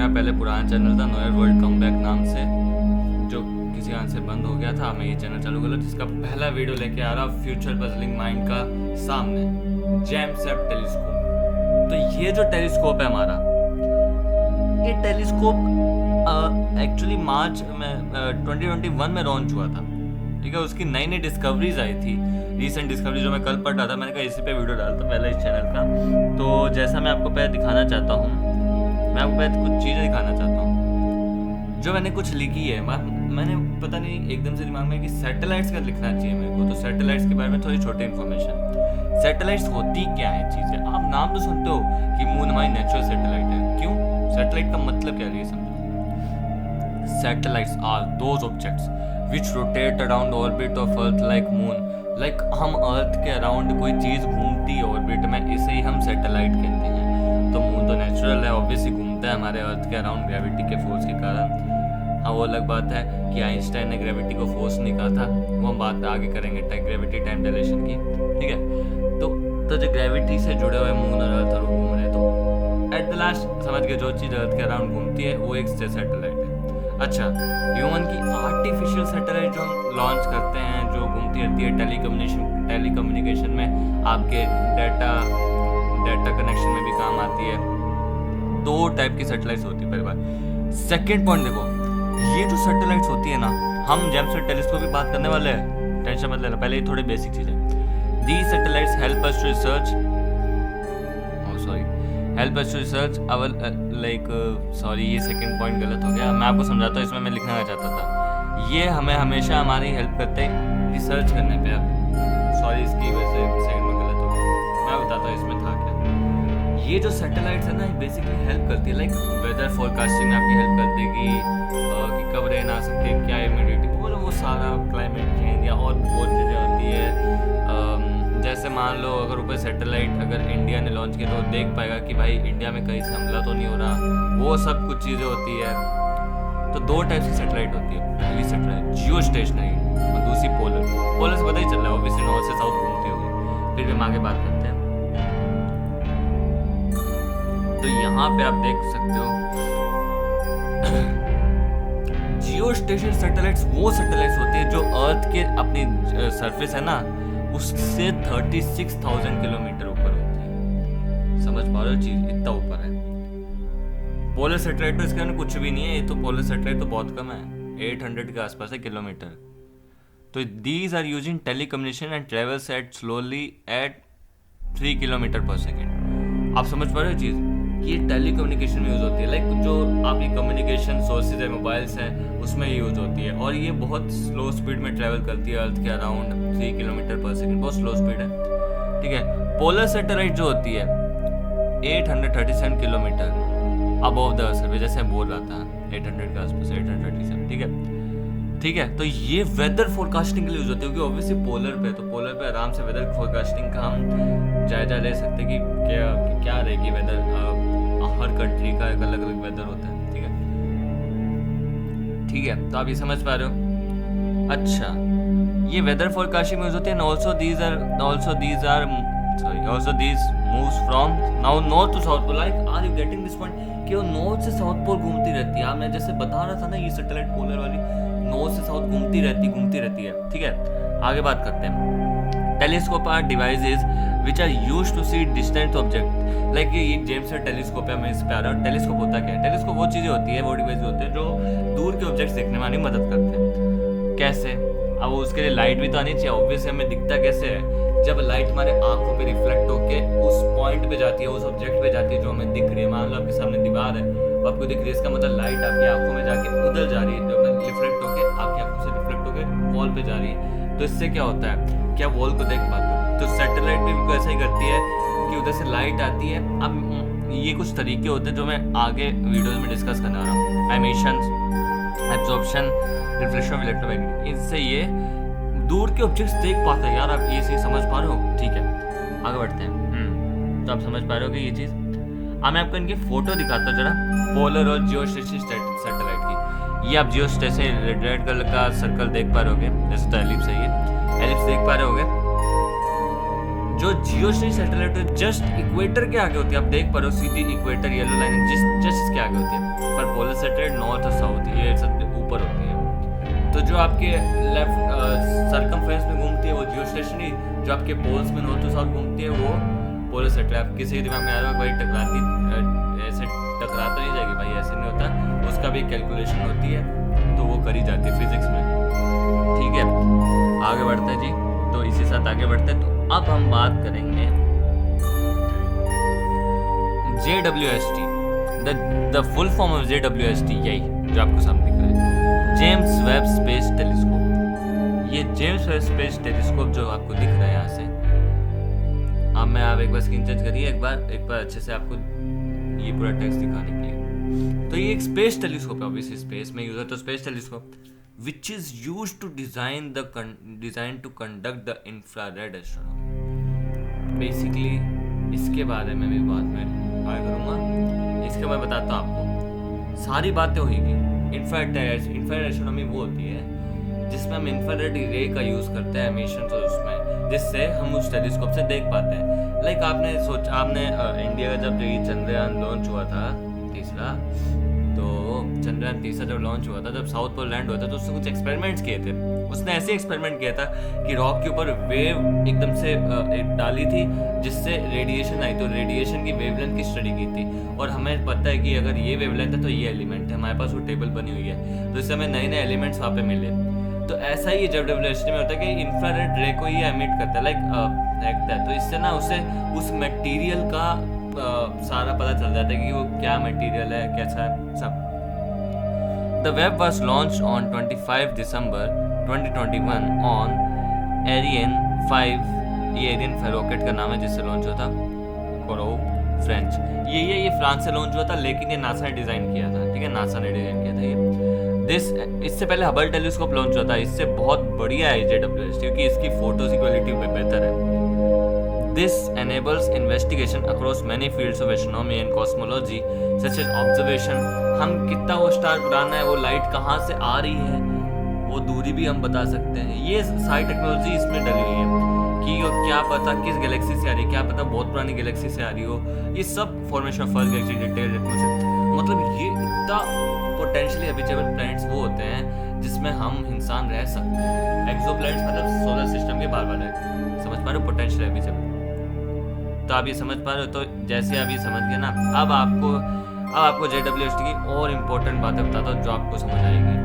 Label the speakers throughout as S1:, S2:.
S1: मेरा पहले पुराना चैनल था नोयर वर्ल्ड कम बैक नाम से, जो किसी कारण से बंद हो गया था। मैं ये चैनल चालू कर, जिसका पहला वीडियो लेके आ रहा फ्यूचर पजलिंग माइंड का सामने, जेम्स वेब टेलीस्कोप। तो ये जो टेलीस्कोप है हमारा, ये टेलीस्कोप एक्चुअली मार्च में 2021 में लॉन्च हुआ था। ठीक है, उसकी नई नई डिस्कवरीज आई थी, रीसेंट डिस्कवरी जो मैं कल पढ़ रहा था। मैंने कहा इसी पे वीडियो डालता पहले इस चैनल का। तो जैसा मैं आपको पहले दिखाना चाहता हूँ, मैं आपको पहले कुछ चीज़ें दिखाना चाहता हूँ जो मैंने कुछ लिखी है। मैंने पता नहीं एकदम से दिमाग में कि सैटेलाइट्स का लिखना चाहिए मेरे को। तो सैटेलाइट्स के बारे में थोड़ी छोटी इन्फॉर्मेशन। सैटेलाइट्स होती क्या है चीज़ें, आप नाम तो सुनते हो कि मून हमारी नेचुरल सैटेलाइट है। क्यों? सैटेलाइट का मतलब क्या है ये समझो। Satellites are those objects which rotate around the orbit of Earth like moon. Like हम अर्थ के अराउंड कोई चीज़ घूमती है ऑर्बिट में, इसे ही हम सैटेलाइट कहते हैं। तो मून तो नेचुरल है, ऑब्वियसली घूमता है हमारे अर्थ के अराउंड ग्रेविटी के फोर्स के कारण। हाँ, वो अलग बात है कि आइंस्टाइन ने ग्रेविटी को फोर्स नहीं कहा था, वो हम बात आगे करेंगे ग्रेविटी टाइम डायलेशन की। ठीक है, तो जो ग्रेविटी से जुड़े हुए मून और अर्थ और वो घूम रहे हैं, तो एट द लास्ट समझ के जो चीज़ अर्थ के अराउंड घूमती है वो एक सैटेलाइट है। अच्छा, ह्यूमन की आर्टिफिशियल सैटेलाइट जो हम लॉन्च करते हैं, जो घूमती रहती है टेलीकम्युनिकेशन में, आपके डाटा कनेक्शन में भी काम आती है। दो टाइप की सैटेलाइट्स होती है पहली बार। सेकेंड पॉइंट देखो, ये जो सैटेलाइट्स होती है ना, हम जेम्स वेब टेलीस्कोप की बात करने वाले हैं, टेंशन मत लेना। पहले ये थोड़ी बेसिक चीज़ है। These satellites help us to research ये सेकंड पॉइंट गलत हो गया, मैं आपको समझाता हूँ। इसमें मैं लिखना चाहता था, ये हमें हमेशा हमारी हेल्प करते हैं रिसर्च करने पे। अब इसकी वजह से सेकंड में गलत हो गया, मैं बताता हूँ इसमें था क्या। ये जो सैटेलाइट्स है ना, ये बेसिकली हेल्प करती है, लाइक वेदर फोरकास्टिंग में आपकी हेल्प कर देगी कि कब रेन आ सकती है, क्या इम्यूडिटी, वो सारा क्लाइमेट चेंज या और बहुत चीज़ें होती है। जैसे मान लो अगर ऊपर सैटेलाइट अगर इंडिया ने लॉन्च किया तो देख पाएगा कि भाई इंडिया में कहीं से हमला तो नहीं हो रहा, वो सब कुछ चीज़ें होती है। तो दो टाइप की सैटेलाइट होती है, पहली सैटेलाइट जियो स्टेशनरी और दूसरी पोलर से पता ही चल रहा है, ऑब्वियसली नॉर्थ से साउथ घूमती होगी। फिर भी हम आगे बात करते हैं। तो यहाँ पे आप देख सकते हो जियो स्टेशन सैटेलाइट्स वो सैटेलाइट्स होती है जो अर्थ के अपनी सरफेस है ना, उससे 36,000 किलोमीटर ऊपर होती है। समझ पा रहे हो चीज, इतना ऊपर है। पोलर सैटेलाइट तो इसके अंदर कुछ भी नहीं है, ये तो पोलर सैटेलाइट तो बहुत कम है, 800 के आसपास है किलोमीटर। तो these are using telecommunication and travels at slowly at 3 kilometre per second. आप समझ पा रहे हो चीज़, ये टेलीकम्युनिकेशन में यूज़ होती है। लाइक जो आपकी कम्युनिकेशन सोर्सेज है, मोबाइल्स हैं, उसमें यूज़ होती है। और ये बहुत स्लो स्पीड में ट्रैवल करती है अर्थ के अराउंड 3 किलोमीटर पर सेकेंड, बहुत स्लो स्पीड है। ठीक है, पोलर सैटेलाइट जो होती है 837 किलोमीटर अबव द सर्फेस, जैसे मैं बोल रहा था 800 के आसपास, 837। ठीक है, तो ये वेदर फोरकास्टिंग के लिए यूज होती है, क्योंकि ऑब्वियसली पोलर पे आराम से वेदर फोरकास्टिंग का हम जायजा ले सकते हैं कि क्या रहेगी वेदर। हर कंट्री का एक अलग अलग वेदर होता है। ठीक है, तो आप ये समझ पा रहे हो। अच्छा, ये वेदर फोरकास्टिंग में यूज होती है। Also these moves from now north to south pole. Like are you getting this point कि वो नॉर्थ से साउथ पोल घूमती रहती है। मैं जैसे बता रहा था ना, ये सैटेलाइट पोलर वाली नॉर्थ से साउथ घूमती रहती है। ठीक है, आगे बात करते हैं। Telescope are devices which are used to see distant object. Like ये जेम्स वेब टेलीस्कोप है, मैं इस पे आ रहा हूँ। टेलीस्कोप होता क्या है? टेलीस्कोप वो चीज़ें होती है, वो डिवाइस होते हैं जो दूर के ऑब्जेक्ट्स देखने में हमारी मदद करते हैं। कैसे? अब उसके लिए लाइट भी तो आनी चाहिए। ऑब्वियसली हमें दिखता कैसे है? जब लाइट हमारे आंखों पे रिफ्लेक्ट होके उस पॉइंट पे जाती है, उस ऑब्जेक्ट पे जाती है जो हमें दिख रही है। मान लो आपके सामने दीवार है, आपको दिख रही है, इसका मतलब लाइट आपकी आंखों में जाके उधर जा रही है, जो रिफ्लेक्ट होके आपकी आंखों से रिफ्लेक्ट होके वॉल पे जा रही है। तो इससे क्या होता है, क्या वॉल को देख पाते हो? तो सैटेलाइट भी ऐसा ही करती है कि उधर से लाइट आती है। अब ये कुछ तरीके होते हैं जो मैं आगे वीडियोज में डिस्कस करने वाला हूँ। Emission, absorption, reflection of electromagnetic, इससे ये दूर के ऑब्जेक्ट्स देख पाते हैं। यार आप ये चीज़ समझ पा रहे हो? ठीक है, आगे बढ़ते हैं। तो आप समझ पा रहे हो कि ये चीज़। अब मैं आपको इनकी फोटो दिखाता हूँ जरा, पोलर और जियो स्टेशन सैटेलाइट की। ये आप जियो स्टेशन रेड कलर का सर्कल देख पा रहे होगे, जैसे तो एलिप्स है, ये एलिप्स देख पा रहे होगे। जो जियोस्टेशनरी सैटेलाइट है जस्ट इक्वेटर के आगे होती है, आप देख पा रहे हो सीधी इक्वेटर येलो लाइन जस्ट इसके आगे होती है, पर पोलर सैटेलाइट नॉर्थ और साउथ ये सब ऊपर होती है। तो जो आपके लेफ्ट सर्कमफ्रेंस में घूमती है वो जियोस्टेशनरी, जो आपके पोल्स में नॉर्थ और साउथ घूमती है वो पोलर सैटेलाइट। आप किसी दिमाग में आ रहा है भाई ऐसे टकरा तो नहीं जाएगी, भाई ऐसे नहीं होता, उसका भी कैलकुलेशन होती है, तो वो करी जाती है फिजिक्स में। ठीक है, आगे बढ़ते हैं जी, तो इसी साथ आगे बढ़ते हैं। तो अब हम बात करेंगे JWST, the full form of JWST यही जो आपको सामने दिख रहा है, जेम्स वेब स्पेस टेलीस्कोप। ये जेम्स वेब स्पेस टेलीस्कोप जो आपको दिख रहा है यहाँ से, अब मैं आप एक बार स्क्रीन चेंज करिए एक बार अच्छे से आपको ये पूरा टेक्स्ट दिखाने के लिए। तो ये एक स्पेस टेलीस्कोप है, ऑब्वियसली स्पेस में यूज है, तो space telescope which is used to design to conduct the infrared astronomy। Basically इसके बारे में भी बात मैं ट्राई करूँगा, इसके मैं बताता हूँ आपको सारी बातें होगी। इंफ्रारेड एस्ट्रोनॉमी वो होती है जिसमें हम इंफ्रारेड रे का यूज़ करते हैं एमिशन और उसमें, जिससे हम उस टेलीस्कोप से देख पाते हैं। लाइक आपने इंडिया का जब चंद्रयान लॉन्च हुआ था तीसरा, तो चंद्रयान तीसरा जब लॉन्च हुआ था, जब साउथ पोल लैंड हुआ था, तो उसने कुछ एक्सपेरिमेंट्स किए थे। उसने ऐसे एक्सपेरिमेंट किया था कि रॉक के ऊपर वेव एकदम से डाली थी जिससे रेडिएशन आई, तो रेडिएशन की वेवलेंथ की स्टडी की थी। और हमें पता है कि अगर ये वेवलेंथ है तो ये एलिमेंट है, हमारे पास वो टेबल बनी हुई है, तो इससे हमें नए नए एलिमेंट्स वहाँ पे मिले। तो ऐसा ही JWST में होता है कि इंफ्रारेड रे को ही एमिट करता है, लाइक तो इससे ना उसे उस मटेरियल का सारा पता चल जाता है कि वो क्या मटेरियल है, कैसा है सब। The web was launched on 25 December 2021 on Ariane 5। ये Ariane 5 रॉकेट का नाम है जिससे लॉन्च हुआ था, कोरोव फ्रेंच। ये फ्रांस से लॉन्च हुआ था, लेकिन ये नासा ने डिज़ाइन किया था। ठीक है, नासा ने डिज़ाइन किया था ये। इससे पहले हबल टेलीस्कोप लॉन्च हुआ था, इससे बहुत बढ़िया है JWST क्योंकि इसकी फोटोज की क्वालिटी बेहतर है। This enables investigation across many fields of astronomy and cosmology, such as observation। हम कितना वो स्टार पुराना है, वो लाइट कहाँ से आ रही है, वो दूरी भी हम बता सकते हैं। ये सारी टेक्नोलॉजी इसमें डली हुई है कि क्या पता किस गैलेक्सी से आ रही है, क्या पता बहुत पुरानी गैलेक्सी से आ रही हो। ये सब formation of first Galaxy, detail atmosphere, मतलब ये इतना पोटेंशियली हैबिटेबल प्लैनेट्स वो होते हैं जिसमें हम इंसान रह सकते हैं। एक्सोप्लैनेट्स मतलब सोलर सिस्टम के बाहर वाले, समझ पा रहे हो, पोटेंशियल हैबिटेबल। तो आप ये समझ पा रहे हो, तो जैसे आप ये समझ गए ना, अब आपको JWST की और इम्पोर्टेंट बातें बताता हूँ जो आपको समझ आएगी।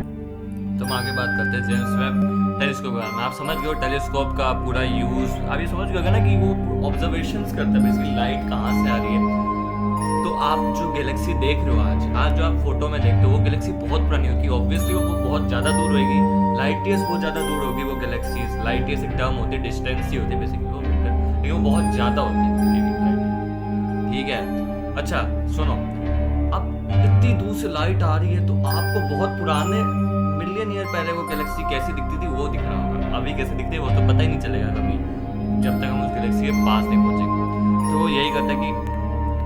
S1: तो हम आगे बात करते हैं जेम्स वेब टेलीस्कोप के बारे में। आप समझ गए हो टेलीस्कोप का पूरा यूज़, आप ये समझ गए ना कि वो ऑब्जर्वेशंस करता है बेसिकली लाइट कहाँ से आ रही है। तो आप जो गैलेक्सी देख रहे हो आज जो आप फोटो में देखते हो, वो गैलेक्सी बहुत पुरानी होगी, ऑब्वियसली वो बहुत ज़्यादा दूर होगी, लाइट ईयर्स बहुत ज़्यादा दूर होगी वो गैलेक्सीज। लाइट ईयर्स एक टर्म होती है, डिस्टेंस ही होती है बेसिकली वो, लेकिन वो बहुत ज़्यादा होती है। ठीक है, अच्छा सुनो, अब इतनी दूर से लाइट आ रही है तो आपको बहुत पुराने मिलियन ईयर पहले वो गैलेक्सी कैसी दिखती थी वो दिख रहा होगा। अभी कैसे दिखती है वो तो पता ही नहीं चलेगा कभी, जब तक हम उस गैलेक्सी के पास नहीं पहुँचेंगे। तो यही करता है कि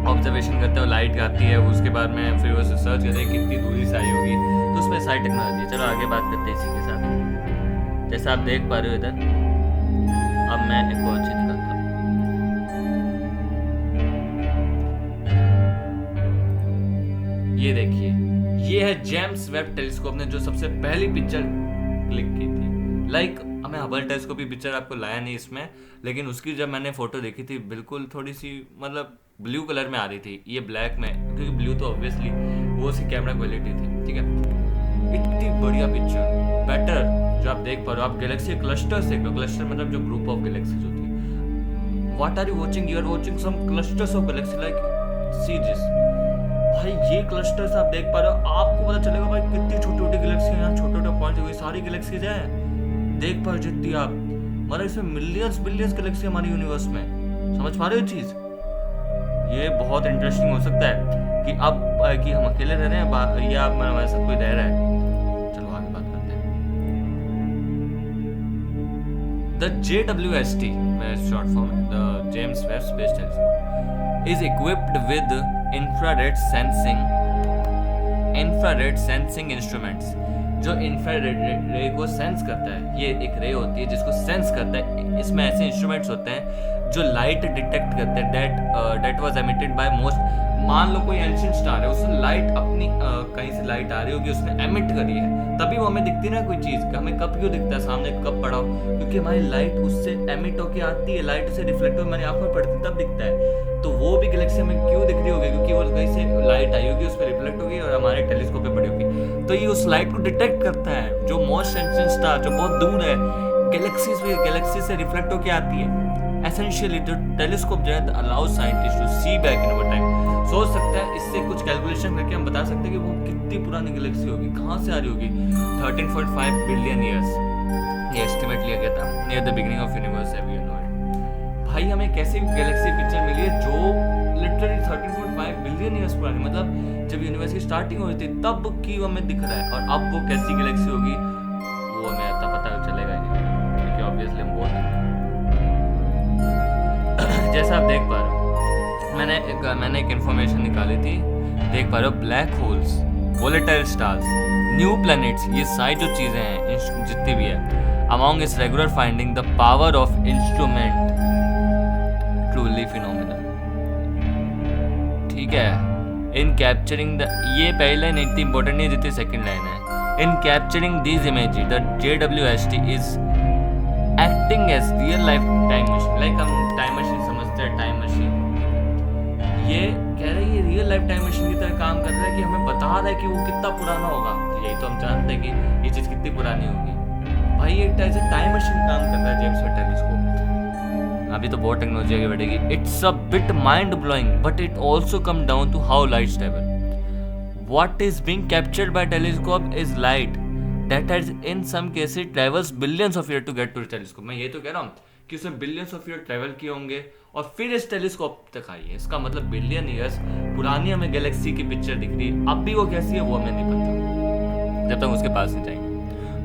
S1: ऑब्जर्वेशन करते हो, लाइट आती है, उसके बाद में फिर वो सर्च करते हैं कितनी दूरी से आई होगी, तो उसमें सारी टेक्नोलॉजी है। चलो आगे बात करते हैं इसी के साथ। जैसा आप देख पा रहे हो इधर, अब मैं एक और चीज़ दिखाता हूँ। ये देखिए, ये है जेम्स वेब टेलीस्कोप ने जो सबसे पहली पिक्चर क्लिक की थी। लाइक हमें हबल टेलीस्कोप की पिक्चर आपको लाया नहीं इसमें, लेकिन उसकी जब मैंने फोटो देखी थी बिल्कुल थोड़ी सी मतलब ब्लू कलर में आ रही थी, ये ब्लैक में, क्योंकि ब्लू तो ऑब्वियसली वो उसकी कैमरा क्वालिटी थी। ठीक है, इतनी बढ़िया पिक्चर, बेटर जो आप देख पा रहे हो। आप गैलेक्सी क्लस्टर देख लो, क्लस्टर मतलब जो ग्रुप ऑफ गैलेक्सीज होती है। What are you watching? You are watching some clusters of galaxy, like see this. भाई ये क्लस्टर्स आप देख पा रहे हो, आपको पता चलेगा भाई कितनी छोटी छोटी गैलेक्सी है, यहाँ छोटे छोटे पॉइंट हुई सारी गैलेक्सीज हैं, देख पा रहे जितनी आप, मतलब इसमें मिलियंस बिलियंस गैलेक्सी हमारी यूनिवर्स में, समझ पा रहे हो चीज़। ये बहुत इंटरेस्टिंग हो सकता है कि अब कि हम अकेले रह रहे हैं या हमारे साथ कोई रह रहा है। चलो आगे बात करते हैं। The JWST, short form, the James Webb Space Telescope, is equipped with infrared sensing instruments, जो इंफ्रारेड रे को सेंस करता है। ये एक रे होती है जिसको सेंस करता है। इसमें ऐसे इंस्ट्रूमेंट्स होते हैं जो लाइट डिटेक्ट करते हैं that was emitted by most. मान लो कोई एंशिएंट स्टार है, उसने लाइट अपनी कहीं से लाइट आ रही होगी, उसने एमिट करी है, तभी वो हमें दिखती ना कोई चीज। हमें कब क्यों दिखता है सामने कब पड़ा हो, क्योंकि हमारी लाइट उससे एमिट होके आती है, लाइट से रिफ्लेक्ट होकर हमारी आंखों में पड़ती है तब दिखता है। तो वो भी गैलेक्सी हमें क्यों दिख रही होगी, क्योंकि वो कहीं से लाइट आई होगी, उस पर रिफ्लेक्ट होगी और हमारे टेलीस्कोप पे पड़ी होगी, तो ये उस लाइट को डिटेक्ट करता है। जो मोस्ट एंशिएंट स्टार जो बहुत दूर है, गैलेक्सी से रिफ्लेक्ट होके आती है। एसेंशियली जो टेलीस्कोप जो है allows scientist to see back in over time. सोच सकता है, इससे कुछ कैलकुलेशन करके हम बता सकते हैं कि वो कितनी पुरानी गैलेक्सी होगी, कहाँ से आ रही होगी। 13.5 बिलियन ईयर्स ये एस्टिमेट लिया गया था near the beginning of universe as we know it. भाई हमें कैसी गैलेक्सी पिक्चर मिली है जो लिटरली 13.5 बिलियन ईयर्स पुरानी, मतलब जब यूनिवर्स की स्टार्टिंग हुई थी तब की हमें दिख रहा है। और अब वो कैसी गैलेक्सी होगी वो हमें इतना पता चलेगा ही नहीं, क्योंकि ऑब्वियसली हम बोल नहीं। जैसा आप देख पा रहे हो, मैंने एक इन्फॉर्मेशन निकाली थी, देख पा रहे हो, black holes, volatile stars, new planets, ये सारी जो चीज़ें हैं जितनी भी है, अमॉन्ग इस regular finding the power of instrument truly phenomenal. ठीक है, इन कैप्चरिंग द, ये पहली लाइन इतनी इंपॉर्टेंट नहीं जितनी सेकंड लाइन है। In capturing these images the JWST is acting as real life time machine. Like हम टाइम मशीन समझते हैं, टाइम मशीन, ये कह रहे हैं ये रियल लाइफ टाइम मशीन की तरह काम कर रहा है कि हमें बता रहा है कि वो कितना पुराना होगा। तो यही तो हम जानते हैं कि ये चीज़ कितनी पुरानी होगी। भाई एक एज ए टाइम मशीन काम कर रहा है जेम्स वेब टेलीस्कोप। अभी तो बहुत टेक्नोलॉजी आगे बढ़ेगी। It's a bit mind blowing but it also come down to how light travel. What is being captured by telescope is light that has in some cases travels billions of years to get to the telescope। मैं ये तो कह रहा हूँ कि उसने billions of years travel किए होंगे और फिर इस टेलीस्कोप तक आई है। इसका मतलब बिलियन ईयर्स पुरानी हमें गैलेक्सी की पिक्चर दिख रही है। अब भी वो कैसी है वो हमें नहीं पता जब तक उसके पास नहीं जाएंगे।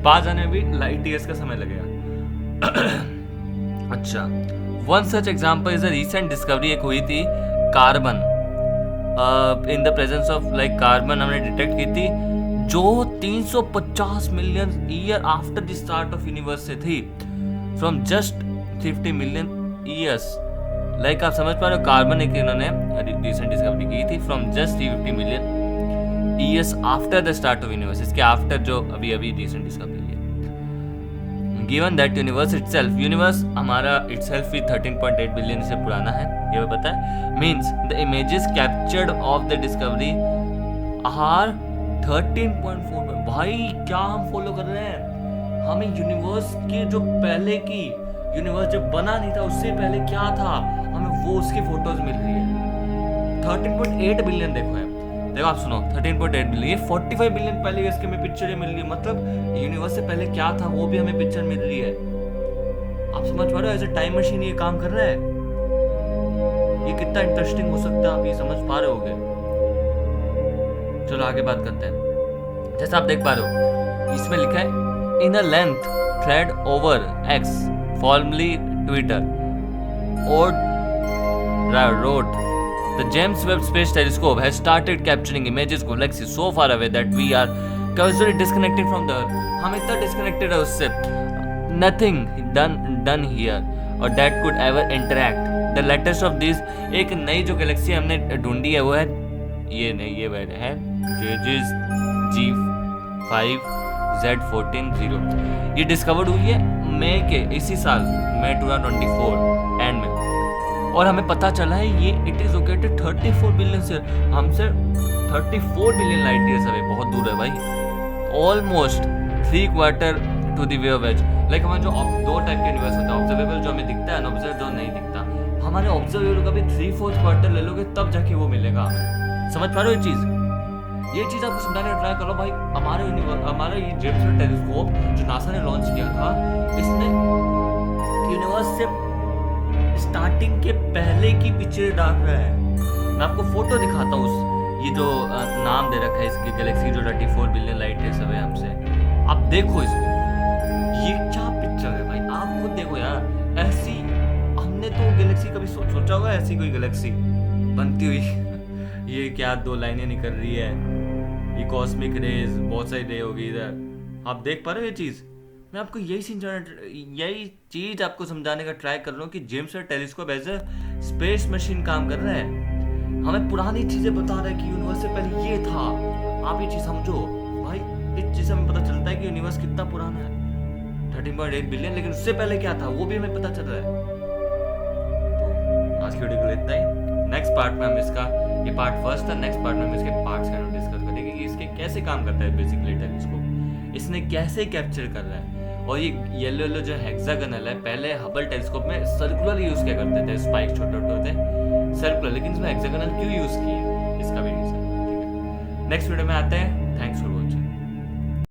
S1: पास जाने में भी लाइट ईयर्स का समय लगेगा। अच्छा, one such example is a recent discovery एक हुई थी, carbon in the presence of like carbon हमने डिटेक्ट की थी जो 350 million year after the start of universe से थी, from just 50 million years. Like आप समझ पा रहे हो, कार्बन एक इन्होंने रिसेंट डिस्कवरी की थी from just 350 million years after the start of universe. इसके आफ्टर जो अभी रिसेंट डिस्कवरी है। Given that universe itself, universe हमारा इटसेल्फ भी 13.8 बिलियन से पुराना है, ये पता है। Means the images captured of the discovery are 13.4। भाई क्या हम फॉलो कर रहे हैं? हमें यूनिवर्स के जो पहले की, यूनिवर्स जब बना नहीं था उससे पहले क्या था, हमें वो उसकी फोटोज मिल रही है। 13.8 बिलियन देखो है, देखो आप सुनो, 13.8 बिलियन, ये 45 बिलियन पहले इसके में पिक्चरें मिल रही है। मतलब यूनिवर्स से पहले क्या था वो भी हमें पिक्चर मिल रही है। आप समझ पा रहे हो, एज ए टाइम मशीन ये काम कर रहा है। ये कितना इंटरेस्टिंग हो सकता है, आप ये समझ पा रहे होगे। चलो आगे बात करते हैं। जैसा आप देख पा रहे हो, इसमें लिखा है in a length thread over X formerly Twitter और wrote the James Webb Space Telescope has started capturing images of galaxy so far away that we are causally disconnected from the earth. हम इतना disconnected है उससे, nothing done here और that could ever interact. The latest of this, एक नई जो Galaxy हमने ढूंढी है वो है ये नहीं, ये वह है G5Z140। ये डिस्कवर्ड हुई है मई के इसी साल, मई 2024 एंड में, और हमें पता चला है ये इट इज लोकेटेड 34 बिलियन से, हमसे 34 बिलियन लाइट ईयर्स अवे, बहुत दूर है भाई। Almost 3/4 to the wave age. Like हमारे जो दो टाइप के यूनिवर्स होता है, ऑब्जर्वेबल जो हमें दिखता है, अनऑब्जर्व जो नहीं दिखता। हमारे ऑब्जर्वेबल का भी 3/4 क्वार्टर ले लोगे तब जाके वो मिलेगा हमें। समझ पा रहे हो ये चीज आपको समझाने का ट्राई करो भाई। हमारा ये जेम्स वेब टेलीस्कोप जो नासा ने लॉन्च किया था, इसने यूनिवर्स से स्टार्टिंग के पहले की पिक्चर डाल रहा है। मैं आपको फोटो दिखाता हूँ, ये जो नाम दे रखा है इसकी गैलेक्सी जो 34 बिलियन लाइट ईयर्स अवे हमसे, आप देखो इसको, ये क्या पिक्चर है भाई, आप खुद देखो यार। ऐसी हमने तो गैलेक्सी कभी सोचा होगा ऐसी कोई गैलेक्सी बनती हुई। ये क्या दो लाइनें निकल रही है, ये कॉस्मिक रेज, बहुत सारी रे होगी इधर, आप देख पा रहे हो ये चीज। मैं आपको यही चीज आपको समझाने का ट्राई कर रहा हूँ कि James Webb telescope as a space machine काम कर रहा है। हमें पुरानी चीजें बता रहा है कि यूनिवर्स से पहले ये था। आप ये चीज समझो भाई, इस चीज से हमें पता चलता है कि यूनिवर्स कितना पुराना है, 13.8 बिलियन, लेकिन उससे पहले क्या था वो भी हमें पता चल रहा है। तो आज की वीडियो के लिए इतना ही। नेक्स्ट पार्ट में हम इसका, ये पार्ट फर्स्ट था, नेक्स्ट पार्ट में हम इसके पार्ट्स का डिस्कस करेंगे कि इसके कैसे काम करता है बेसिकली टेलीस्कोप, इसने कैसे कैप्चर कर रहा है। और ये येलो जो हेक्सागोनल है, पहले हबल टेलीस्कोप में सर्कुलर यूज किया करते थे, स्पाइक छोटे छोटे होते सर्कुलर, लेकिन इसमें हेक्सागोनल क्यों यूज किए इसका भी रीजन। ठीक है, नेक्स्ट वीडियो में आते हैं। Thanks for